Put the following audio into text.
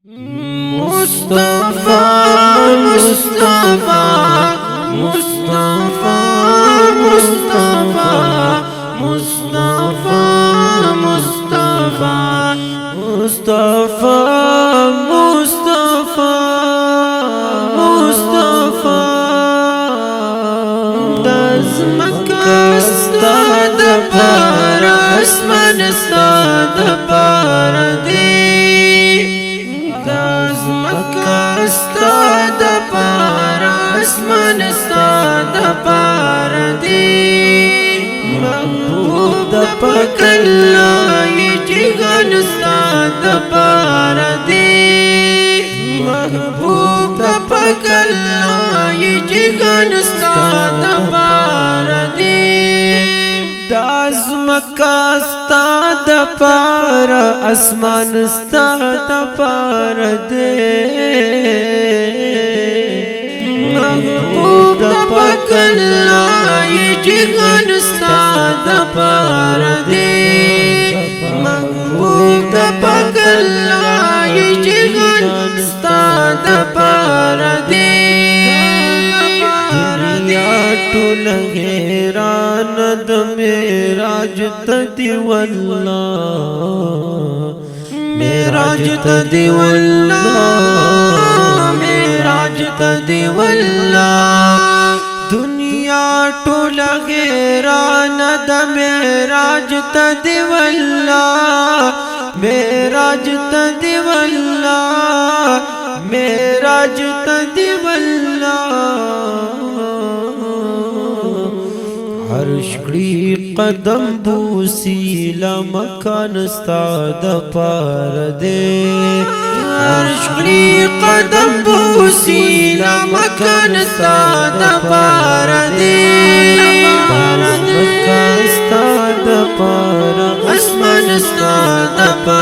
Mustafa, Mustafa, Mustafa, Mustafa, Mustafa, Mustafa, Mustafa, Mustafa, Mustafa. Dazmaka stad par asman stad par استاد پار اسمان استاد پار دی محبوب د پکلای جگان استاد پار دی محبوب د پکلای جگان استاد پار دی دازمکا استاد پار اسمان استاد پار دے محبوب دا پکلای جگان استاد پار دے محبوب دا پکلای جگان استاد پار دے ټول حیران د معراج تدی والله معراج تدی والله معراج تدی والله دنیا ټول حیران د معراج تدی والله معراج تدی والله معراج تدی والله عرش کړي قدم بوسی لمکان استاد پار دے عرش کړي قدم بوسی لمکان استاد پار دے مکان استاد پار اسمان استاد پار